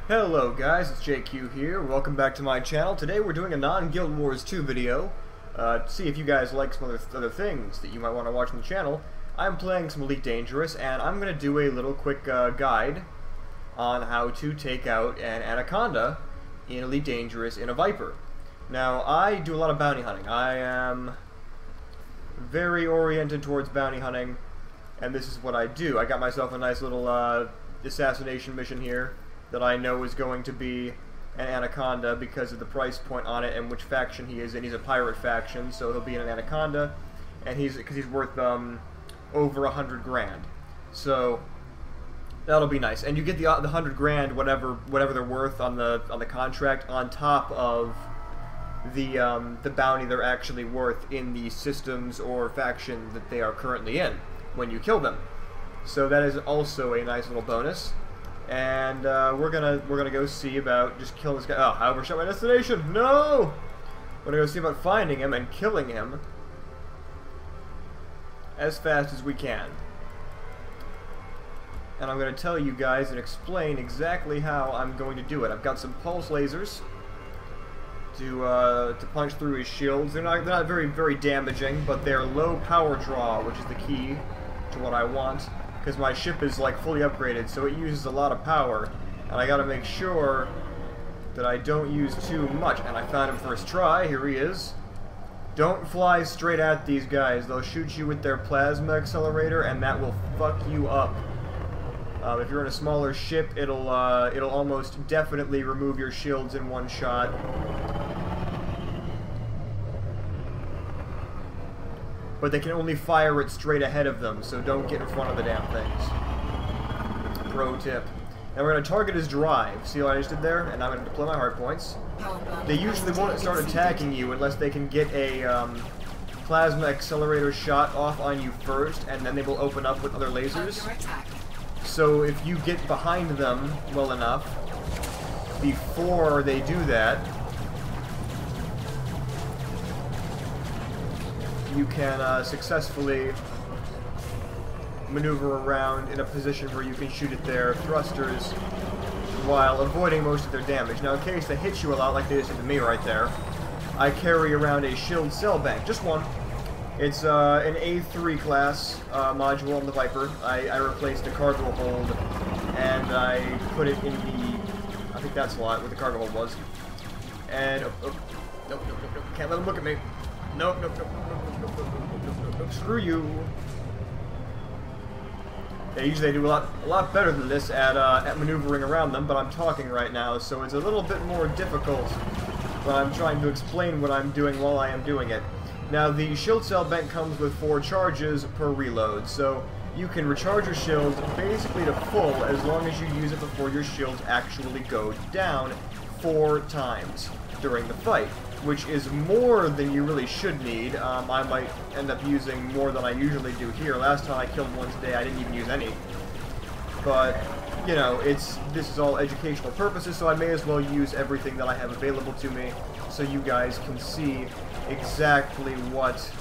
Hello guys, it's JQ here. Welcome back to my channel. Today we're doing a non-Guild Wars 2 video to see if you guys like some other things that you might want to watch on the channel. I'm playing some Elite Dangerous, and I'm going to do a little quick guide on how to take out an Anaconda in Elite Dangerous in a Viper. Now, I do a lot of bounty hunting. I am very oriented towards bounty hunting, and this is what I do. I got myself a nice little assassination mission here that I know is going to be an Anaconda because of the price point on it and which faction he is in. He's a pirate faction, so he'll be in an Anaconda, and he's worth over 100 grand. So that'll be nice, and you get the 100 grand, whatever they're worth on the contract, on top of the bounty they're actually worth in the systems or faction that they are currently in when you kill them. So that is also a nice little bonus. And we're gonna go see about just killing this guy. Oh, I overshot my destination. No! We're gonna go see about finding him and killing him as fast as we can. And I'm gonna tell you guys and explain exactly how I'm going to do it. I've got some pulse lasers to punch through his shields. They're not very damaging, but they're low power draw, which is the key to what I want. Because my ship is like fully upgraded, so it uses a lot of power, and I gotta make sure that I don't use too much. And I found him first try. Here he is. Don't fly straight at these guys. They'll shoot you with their plasma accelerator, and that will fuck you up. If you're in a smaller ship, it'll almost definitely remove your shields in one shot. But they can only fire it straight ahead of them, so don't get in front of the damn things. Pro tip. Now we're going to target his drive. See what I just did there? And I'm going to deploy my hard points. They usually won't start attacking you unless they can get a plasma accelerator shot off on you first, and then they will open up with other lasers. So if you get behind them well enough before they do that, you can successfully maneuver around in a position where you can shoot at their thrusters while avoiding most of their damage. Now, in case they hit you a lot, like they just did to me right there, I carry around a shield cell bank, just one. It's an A3 class module on the Viper. I replaced the cargo hold, and I put it in the, I think that slot where the cargo hold was. And, nope, can't let them look at me. Nope, screw you. Yeah, usually I do a lot better than this at maneuvering around them, but I'm talking right now, so it's a little bit more difficult when I'm trying to explain what I'm doing while I am doing it. Now, the shield cell bank comes with 4 charges per reload, so you can recharge your shield basically to full as long as you use it before your shields actually go down 4 times during the fight, which is more than you really should need. I might end up using more than I usually do here. Last time I killed one today, I didn't even use any. But, you know, this is all educational purposes, so I may as well use everything that I have available to me so you guys can see exactly what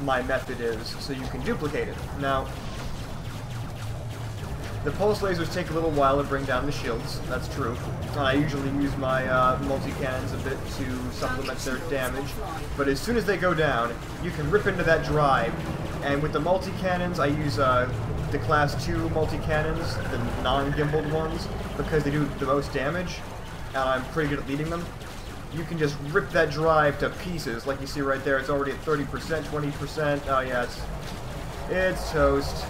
my method is, so you can duplicate it. Now, the pulse lasers take a little while to bring down the shields, that's true. I usually use my multi-cannons a bit to supplement their damage, but as soon as they go down, you can rip into that drive, and with the multi-cannons, I use the Class 2 multi-cannons, the non-gimbaled ones, because they do the most damage, and I'm pretty good at leading them. You can just rip that drive to pieces, like you see right there. It's already at 30%, 20%, oh yeah, it's toast.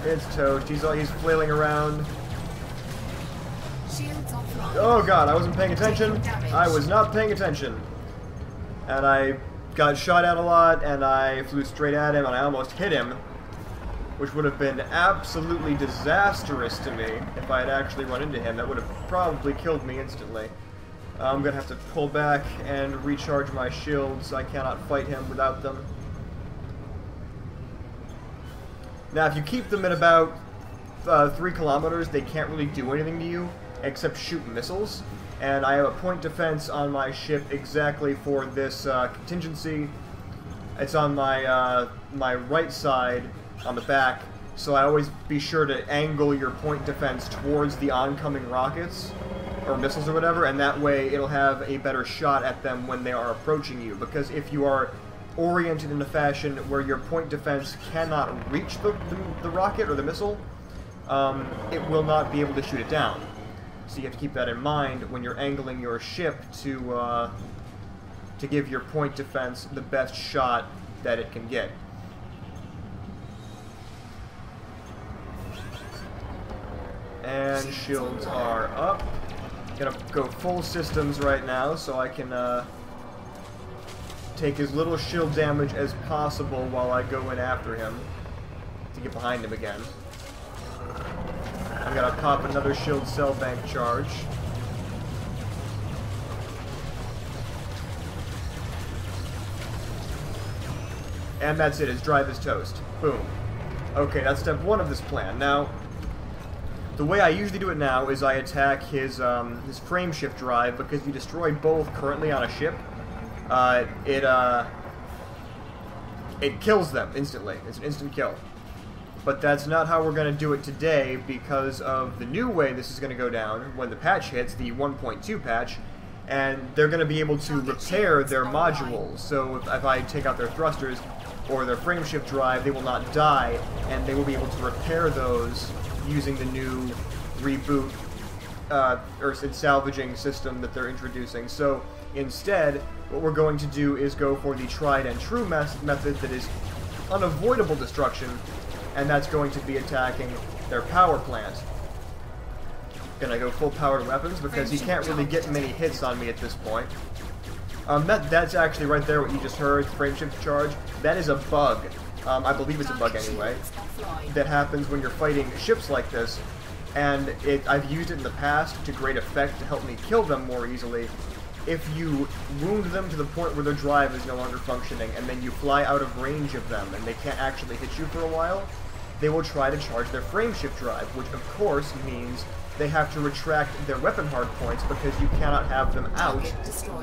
It's toast. He's flailing around. Oh god, I wasn't paying attention. I was not paying attention. And I got shot at a lot, and I flew straight at him, and I almost hit him, which would have been absolutely disastrous to me if I had actually run into him. That would have probably killed me instantly. I'm going to have to pull back and recharge my shields. I cannot fight him without them. Now, if you keep them at about 3 kilometers, they can't really do anything to you except shoot missiles. And I have a point defense on my ship exactly for this contingency. It's on my my right side on the back, So I always be sure to angle your point defense towards the oncoming rockets, or missiles or whatever, and that way it'll have a better shot at them when they are approaching you. Because if you are oriented in a fashion where your point defense cannot reach the rocket or the missile, it will not be able to shoot it down. So you have to keep that in mind when you're angling your ship to give your point defense the best shot that it can get. And shields are up. Gonna go full systems right now so I can take as little shield damage as possible while I go in after him to get behind him again. I'm gonna pop another shield cell bank charge. And that's it, his drive is toast. Boom. Okay, that's step one of this plan. Now, the way I usually do it now is I attack his frame shift drive, because if you destroy both currently on a ship, it kills them instantly. It's an instant kill. But that's not how we're going to do it today, because of the new way this is going to go down when the patch hits, the 1.2 patch, and they're going to be able to repair their modules. So if I take out their thrusters or their frame shift drive, they will not die, and they will be able to repair those using the new reboot or salvaging system that they're introducing. So instead, what we're going to do is go for the tried and true method that is unavoidable destruction, and that's going to be attacking their power plant. Gonna go full powered weapons because he can't really get many hits on me at this point. That's actually right there what you just heard, frame shift charge. That is a bug. I believe it's a bug anyway, that happens when you're fighting ships like this, and I've used it in the past to great effect to help me kill them more easily. If you wound them to the point where their drive is no longer functioning, and then you fly out of range of them, and they can't actually hit you for a while, they will try to charge their frame shift drive, which of course means they have to retract their weapon hard points because you cannot have them out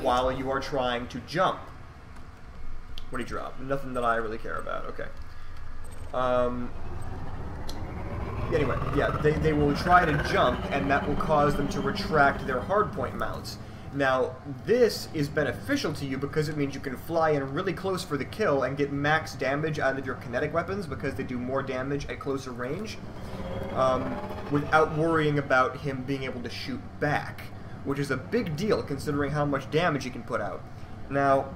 while you are trying to jump. What do you drop? Nothing that I really care about. Okay. Anyway, yeah, they will try to jump, and that will cause them to retract their hardpoint mounts. Now, this is beneficial to you because it means you can fly in really close for the kill and get max damage out of your kinetic weapons because they do more damage at closer range, without worrying about him being able to shoot back, which is a big deal considering how much damage he can put out. Now,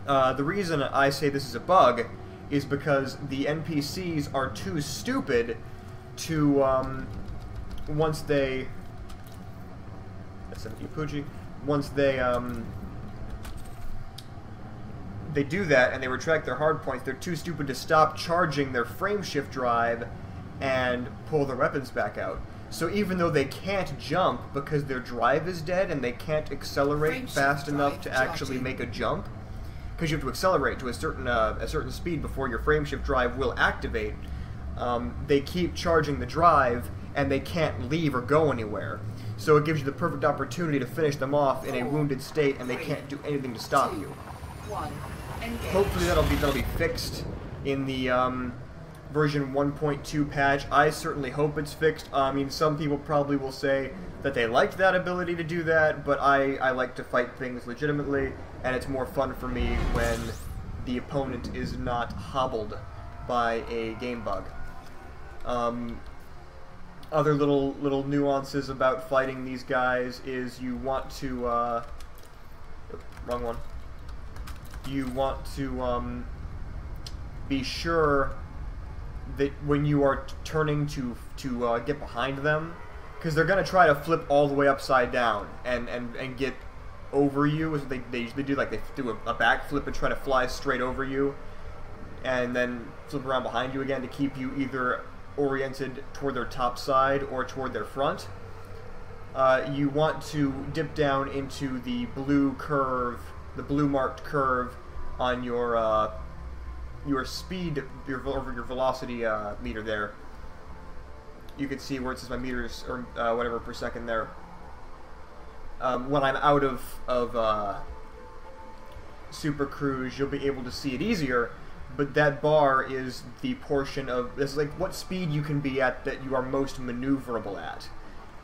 the reason I say this is a bug is because the NPCs are too stupid to, once they... Once they do that and they retract their hard points, they're too stupid to stop charging their frame shift drive and pull their weapons back out. So even though they can't jump because their drive is dead and they can't accelerate fast enough to actually make a jump, because you have to accelerate to a certain speed before your frame shift drive will activate, they keep charging the drive and they can't leave or go anywhere. So it gives you the perfect opportunity to finish them off in a wounded state, and they can't do anything to stop you. Hopefully that'll be fixed in the version 1.2 patch. I certainly hope it's fixed. I mean, some people probably will say that they liked that ability to do that, but I like to fight things legitimately, and it's more fun for me when the opponent is not hobbled by a game bug. Other little nuances about fighting these guys is you want to, wrong one. You want to be sure that when you are turning to get behind them, because they're gonna try to flip all the way upside down and get over you. As they usually do, like they do a backflip and try to fly straight over you, and then flip around behind you again to keep you either oriented toward their top side or toward their front. You want to dip down into the blue curve, the blue marked curve on your speed, your velocity meter there. You can see where it says my meters or whatever per second there. When I'm out of Super Cruise, you'll be able to see it easier but that bar is the portion of, it's like what speed you can be at that you are most maneuverable at.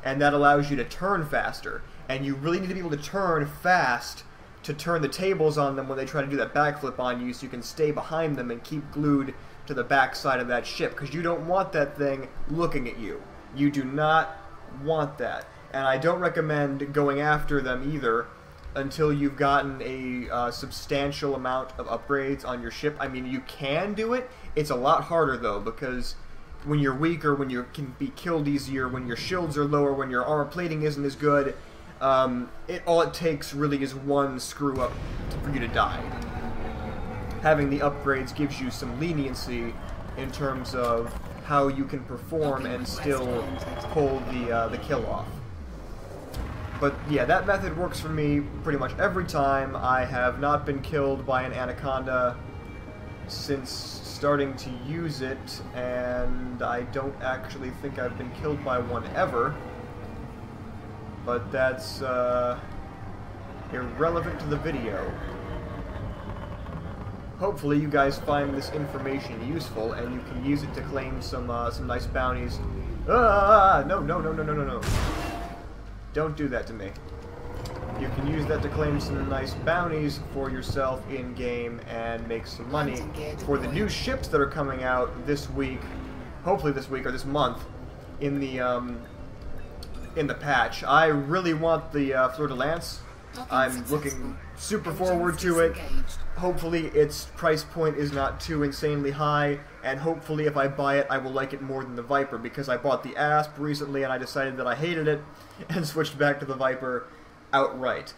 And that allows you to turn faster. And you really need to be able to turn fast to turn the tables on them when they try to do that backflip on you, so you can stay behind them and keep glued to the back side of that ship, because you don't want that thing looking at you. You do not want that. And I don't recommend going after them either until you've gotten a substantial amount of upgrades on your ship. I mean, you can do it. It's a lot harder, though, because when you're weaker, when you can be killed easier, when your shields are lower, when your armor plating isn't as good, all it takes really is one screw up for you to die. Having the upgrades gives you some leniency in terms of how you can perform and still pull the kill off. But yeah, that method works for me pretty much every time. I have not been killed by an Anaconda since starting to use it, and I don't actually think I've been killed by one ever. But that's irrelevant to the video. Hopefully you guys find this information useful and you can use it to claim some nice bounties. No, no, no, no, no, no, no. Don't do that to me. You can use that to claim some nice bounties for yourself in-game and make some money for the new ships that are coming out this week, hopefully this week or this month, in the patch. I really want the Fleur de Lance. I'm looking super forward to it. Hopefully its price point is not too insanely high, and hopefully if I buy it I will like it more than the Viper, because I bought the Asp recently and I decided that I hated it and switched back to the Viper outright.